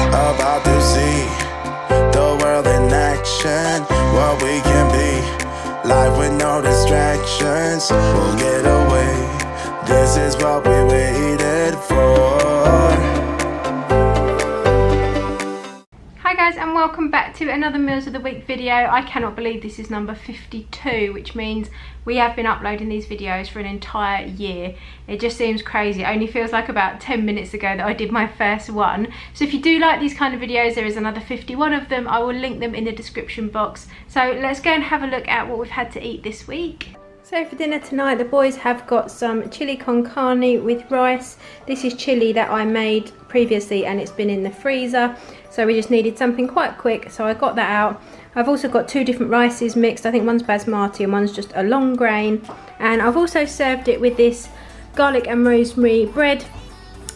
about to see the world in action, what we can be. Life with no distractions, we'll get away. This is what we waited for. Hi guys, and welcome back to another Meals of the Week video. I cannot believe this is number 52, which means we have been uploading these videos for an entire year. It just seems crazy. It only feels like about 10 minutes ago that I did my first one. So if you do like these kind of videos, there is another 51 of them. I will link them in the description box. So let's go and have a look at what we've had to eat this week. So for dinner tonight, the boys have got some chili con carne with rice. This is chili that I made previously and it's been in the freezer. So we just needed something quite quick, so I got that out. I've also got two different rices mixed. I think one's basmati and one's just a long grain. And I've also served it with this garlic and rosemary bread.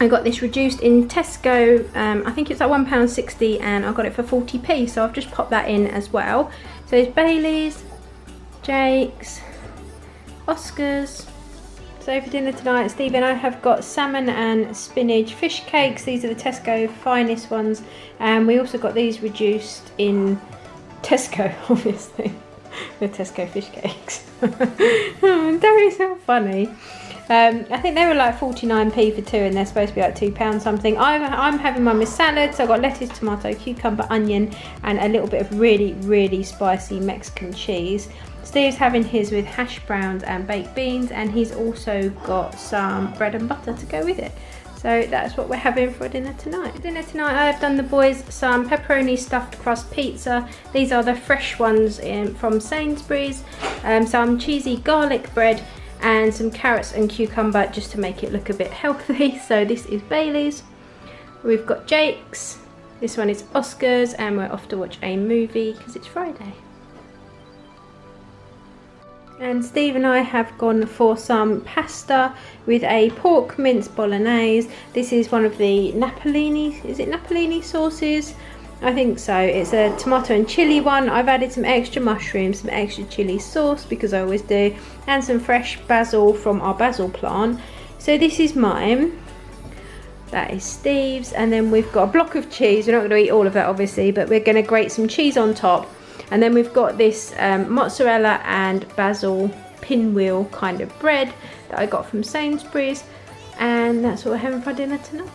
I got this reduced in Tesco. I think it's like £1.60 and I got it for 40p. So I've just popped that in as well. So it's Bailey's, Jake's, Oscar's. So for dinner tonight, Steve and I have got salmon and spinach fish cakes. These are the Tesco finest ones. And we also got these reduced in Tesco, obviously. The Tesco fish cakes. That is so funny. I think they were like 49p for two and they're supposed to be like £2 something. I'm having mine with salad, so I've got lettuce, tomato, cucumber, onion and a little bit of really spicy Mexican cheese. Steve's having his with hash browns and baked beans, and he's also got some bread and butter to go with it. So that's what we're having for dinner tonight. For dinner tonight, I've done the boys some pepperoni stuffed crust pizza. These are the fresh ones from Sainsbury's. Some cheesy garlic bread and some carrots and cucumber just to make it look a bit healthy. So this is Bailey's. We've got Jake's. This one is Oscar's, and we're off to watch a movie because it's Friday. And Steve and I have gone for some pasta with a pork mince bolognese. This is one of the Napolini, is it Napolini sauces? I think so. It's a tomato and chilli one. I've added some extra mushrooms, some extra chilli sauce because I always do, and some fresh basil from our basil plant. So this is mine. That is Steve's, and then we've got a block of cheese. We're not going to eat all of that obviously, but we're going to grate some cheese on top. And then we've got this mozzarella and basil pinwheel kind of bread that I got from Sainsbury's. And that's what we're having for dinner tonight.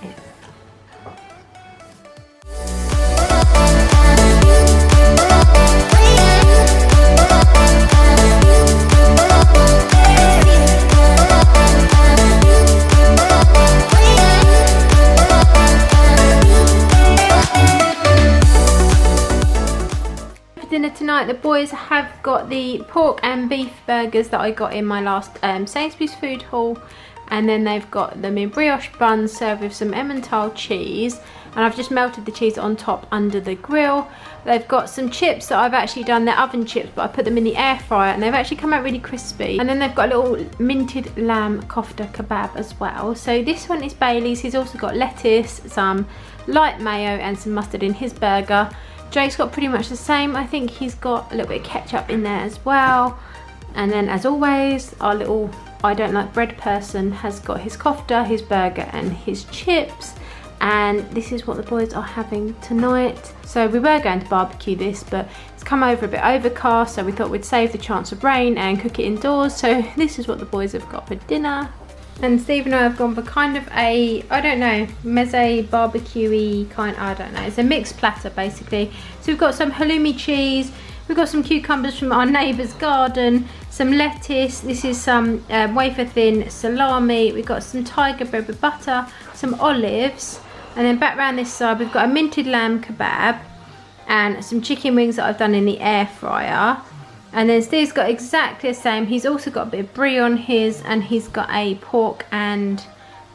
Dinner tonight, the boys have got the pork and beef burgers that I got in my last Sainsbury's food haul, and then they've got them in brioche buns served with some Emmental cheese, and I've just melted the cheese on top under the grill. They've got some chips that I've actually done, they're oven chips, but I put them in the air fryer and they've actually come out really crispy. And then they've got a little minted lamb kofta kebab as well. So this one is Bailey's. He's also got lettuce, some light mayo and some mustard in his burger. Jake's got pretty much the same. I think he's got a little bit of ketchup in there as well. And then as always, our little I don't like bread person has got his kofta, his burger and his chips. And this is what the boys are having tonight. So we were going to barbecue this, but it's come over a bit overcast, so we thought we'd save the chance of rain and cook it indoors. So this is what the boys have got for dinner. And Steve and I have gone for kind of a, I don't know, meze barbecue-y kind, I don't know. It's a mixed platter basically. So we've got some halloumi cheese, we've got some cucumbers from our neighbour's garden, some lettuce, this is some wafer thin salami, we've got some tiger bread with butter, some olives, and then back round this side we've got a minted lamb kebab and some chicken wings that I've done in the air fryer. And then Steve's got exactly the same. He's also got a bit of brie on his, and he's got a pork and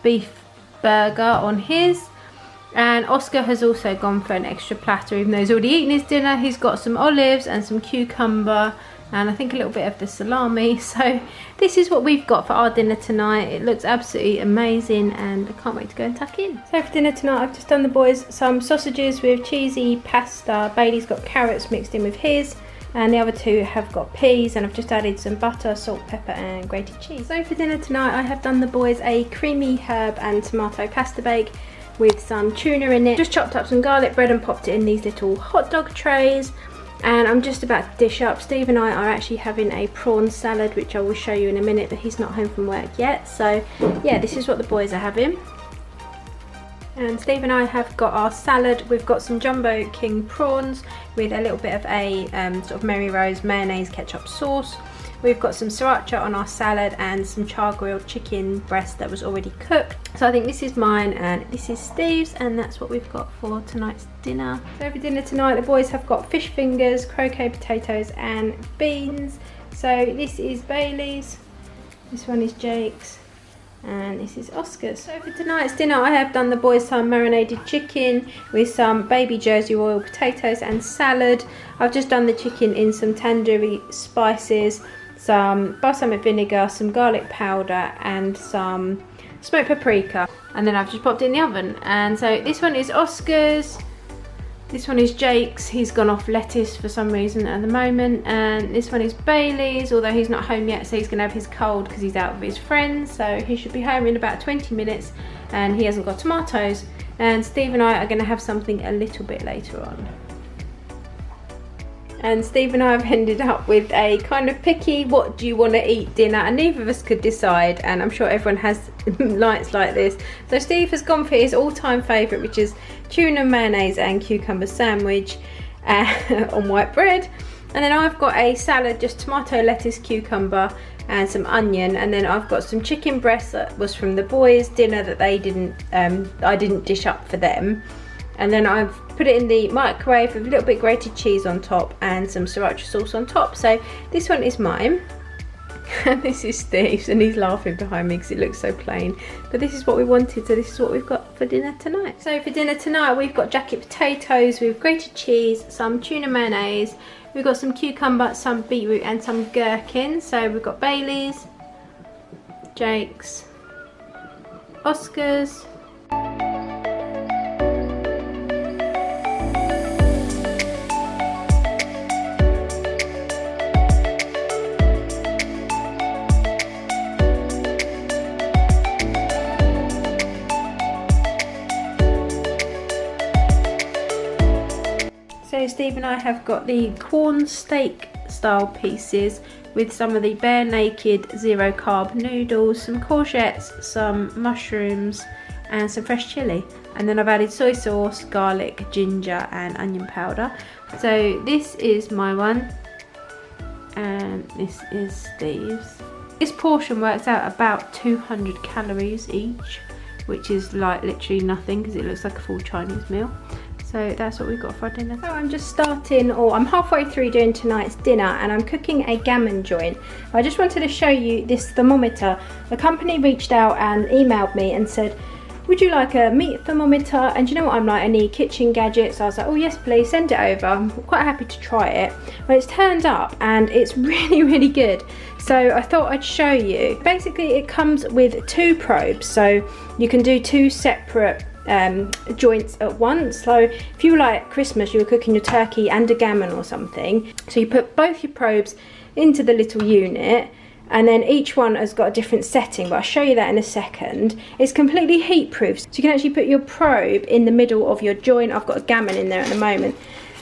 beef burger on his. And Oscar has also gone for an extra platter, even though he's already eaten his dinner. He's got some olives and some cucumber and I think a little bit of the salami. So this is what we've got for our dinner tonight. It looks absolutely amazing and I can't wait to go and tuck in. So for dinner tonight I've just done the boys some sausages with cheesy pasta. Bailey's got carrots mixed in with his, and the other two have got peas, and I've just added some butter, salt, pepper and grated cheese. So for dinner tonight I have done the boys a creamy herb and tomato pasta bake with some tuna in it. Just chopped up some garlic bread and popped it in these little hot dog trays. And I'm just about to dish up. Steve and I are actually having a prawn salad, which I will show you in a minute, but he's not home from work yet. So yeah, this is what the boys are having. And Steve and I have got our salad. We've got some Jumbo King prawns with a little bit of a sort of Mary Rose mayonnaise ketchup sauce. We've got some sriracha on our salad and some char grilled chicken breast that was already cooked. So I think this is mine and this is Steve's, and that's what we've got for tonight's dinner. So for dinner tonight, the boys have got fish fingers, croquet potatoes and beans. So this is Bailey's, this one is Jake's, and this is Oscar's. So for tonight's dinner, I have done the boys some marinated chicken with some baby Jersey royal potatoes and salad. I've just done the chicken in some tandoori spices, some balsamic vinegar, some garlic powder and some smoked paprika, and then I've just popped it in the oven. And so this one is Oscar's, this one is Jake's, he's gone off lettuce for some reason at the moment, and this one is Bailey's, although he's not home yet, so he's gonna have his cold because he's out with his friends, so he should be home in about 20 minutes and he hasn't got tomatoes. And Steve and I are gonna have something a little bit later on. And Steve and I have ended up with a kind of picky what do you want to eat dinner, and neither of us could decide, and I'm sure everyone has nights like this. So Steve has gone for his all-time favourite, which is tuna mayonnaise and cucumber sandwich on white bread. And then I've got a salad, just tomato, lettuce, cucumber and some onion, and then I've got some chicken breast that was from the boys' dinner that they didn't I didn't dish up for them. And then I've put it in the microwave with a little bit grated cheese on top and some sriracha sauce on top. So this one is mine and this is Steve's, and he's laughing behind me because it looks so plain, but this is what we wanted, so this is what we've got for dinner tonight. So for dinner tonight we've got jacket potatoes with grated cheese, some tuna mayonnaise, we've got some cucumber, some beetroot and some gherkin. So we've got Bailey's, Jake's, Oscar's, So Steve and I have got the corn steak style pieces with some of the bare naked zero carb noodles, some courgettes, some mushrooms and some fresh chilli. And then I've added soy sauce, garlic, ginger and onion powder. So this is my one and this is Steve's. This portion works out about 200 calories each, which is like literally nothing because it looks like a full Chinese meal. So that's what we've got for dinner. So I'm just starting, or I'm halfway through doing tonight's dinner, and I'm cooking a gammon joint. I just wanted to show you this thermometer. The company reached out and emailed me and said, would you like a meat thermometer? And you know what I'm like, I need kitchen gadgets. So I was like, oh yes please, send it over. I'm quite happy to try it. Well, it's turned up and it's really, really good. So I thought I'd show you. Basically it comes with 2 probes, so you can do 2 separate joints at once. So if you were like Christmas, you were cooking your turkey and a gammon or something, so you put both your probes into the little unit, and then each one has got a different setting, but I'll show you that in a second. It's completely heat proof, so you can actually put your probe in the middle of your joint. I've got a gammon in there at the moment,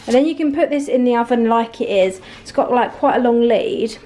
and then you can put this in the oven like it is. It's got like quite a long lead,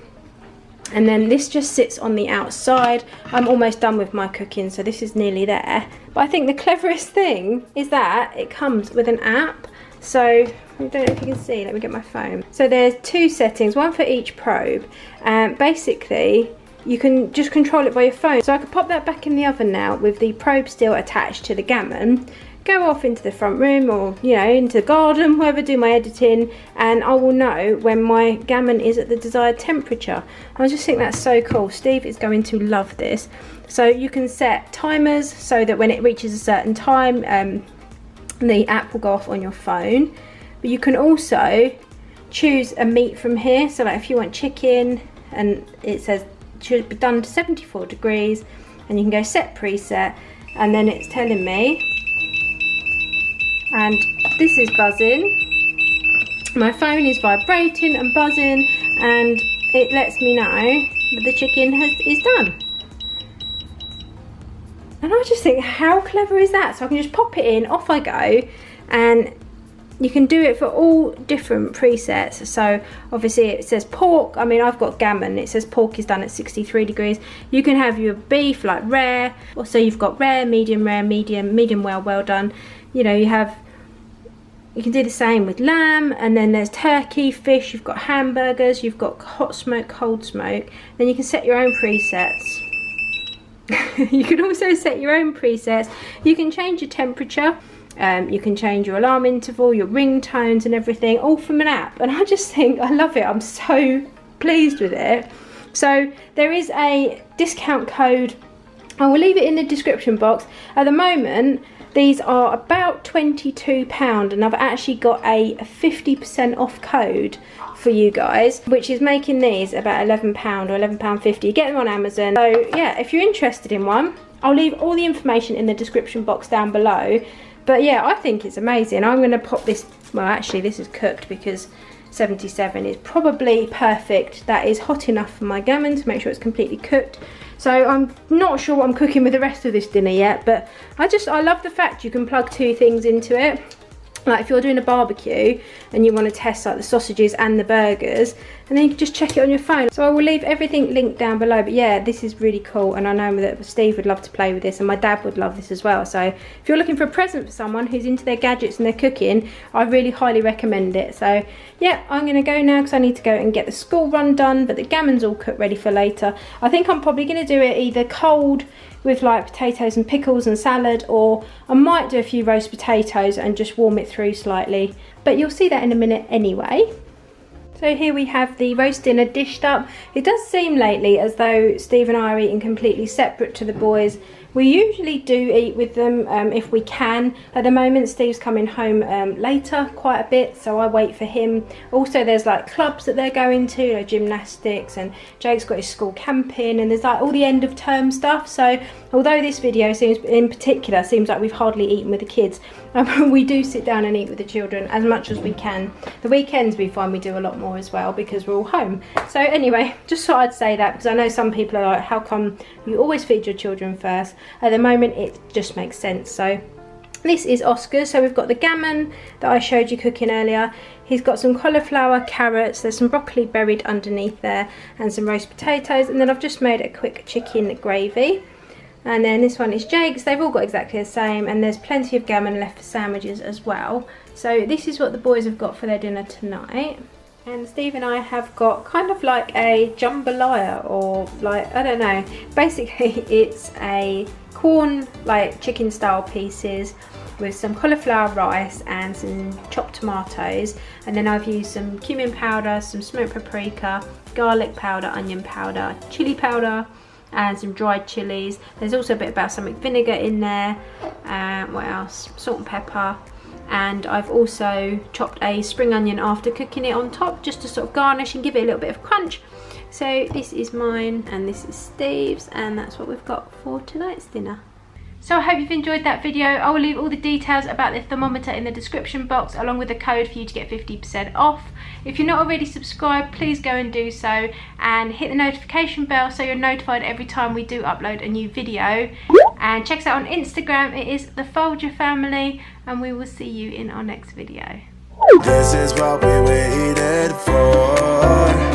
and then this just sits on the outside. I'm almost done with my cooking, so this is nearly there. But I think the cleverest thing is that it comes with an app. So I don't know if you can see, let me get my phone. So there's 2 settings, one for each probe, and basically you can just control it by your phone. So I could pop that back in the oven now with the probe still attached to the gammon, go off into the front room or, you know, into the garden, wherever, do my editing, and I will know when my gammon is at the desired temperature. I just think that's so cool. Steve is going to love this. So you can set timers so that when it reaches a certain time, the app will go off on your phone. But you can also choose a meat from here. So like if you want chicken, and it says it should be done to 74 degrees, and you can go set preset, and then it's telling me, and this is buzzing, my phone is vibrating and buzzing, and it lets me know that the chicken is done. And I just think, how clever is that? So I can just pop it in, off I go, and you can do it for all different presets. So obviously it says pork. I mean, I've got gammon. It says pork is done at 63 degrees. You can have your beef like rare. Also you've got rare, medium, medium well, well done. You know, you can do the same with lamb, and then there's turkey, fish, you've got hamburgers, you've got hot smoke, cold smoke. Then you can set your own presets. You can also set your own presets. You can change your temperature. You can change your alarm interval, your ringtones and everything, all from an app. And I just think, I love it. I'm so pleased with it. So there is a discount code. I will leave it in the description box. At the moment, these are about £22, and I've actually got a 50% off code for you guys, which is making these about £11 or £11.50. You get them on Amazon. So yeah, if you're interested in one, I'll leave all the information in the description box down below. But yeah, I think it's amazing. I'm going to pop this, well actually this is cooked because 77 is probably perfect. That is hot enough for my gammon to make sure it's completely cooked. So I'm not sure what I'm cooking with the rest of this dinner yet, but I love the fact you can plug two things into it. Like if you're doing a barbecue and you want to test like the sausages and the burgers, and then you can just check it on your phone. So I will leave everything linked down below. But yeah, this is really cool, and I know that Steve would love to play with this, and my dad would love this as well. So if you're looking for a present for someone who's into their gadgets and their cooking, I really highly recommend it. So yeah, I'm going to go now because I need to go and get the school run done, but the gammon's all cooked ready for later. I think I'm probably going to do it either cold with like potatoes and pickles and salad, or I might do a few roast potatoes and just warm it through slightly, but you'll see that in a minute anyway. So here we have the roast dinner dished up. It does seem lately as though Steve and I are eating completely separate to the boys. We usually do eat with them if we can. At the moment Steve's coming home later quite a bit, so I wait for him. Also there's like clubs that they're going to, like gymnastics, and Jake's got his school camping, and there's like all the end of term stuff. So although this video seems like we've hardly eaten with the kids, we do sit down and eat with the children as much as we can. The weekends we find we do a lot more as well because we're all home. So anyway, just thought I'd say that because I know some people are like, how come you always feed your children first? At the moment it just makes sense. So this is Oscar. So we've got the gammon that I showed you cooking earlier. He's got some cauliflower, carrots, there's some broccoli buried underneath there, and some roast potatoes, and then I've just made a quick chicken gravy. And then this one is Jake's. They've all got exactly the same, and there's plenty of gammon left for sandwiches as well. So this is what the boys have got for their dinner tonight. And Steve and I have got kind of like a jambalaya, or like, I don't know. Basically it's a corn, like chicken style pieces with some cauliflower rice and some chopped tomatoes. And then I've used some cumin powder, some smoked paprika, garlic powder, onion powder, chili powder, and some dried chilies. There's also a bit of balsamic vinegar in there. What else? Salt and pepper. And I've also chopped a spring onion after cooking it on top, just to sort of garnish and give it a little bit of crunch. So this is mine and this is Steve's, and that's what we've got for tonight's dinner. So I hope you've enjoyed that video. I will leave all the details about the thermometer in the description box, along with the code for you to get 50% off. If you're not already subscribed, please go and do so, and hit the notification bell so you're notified every time we do upload a new video. And check us out on Instagram, it is the Folger Family, and we will see you in our next video. This is what we waited for.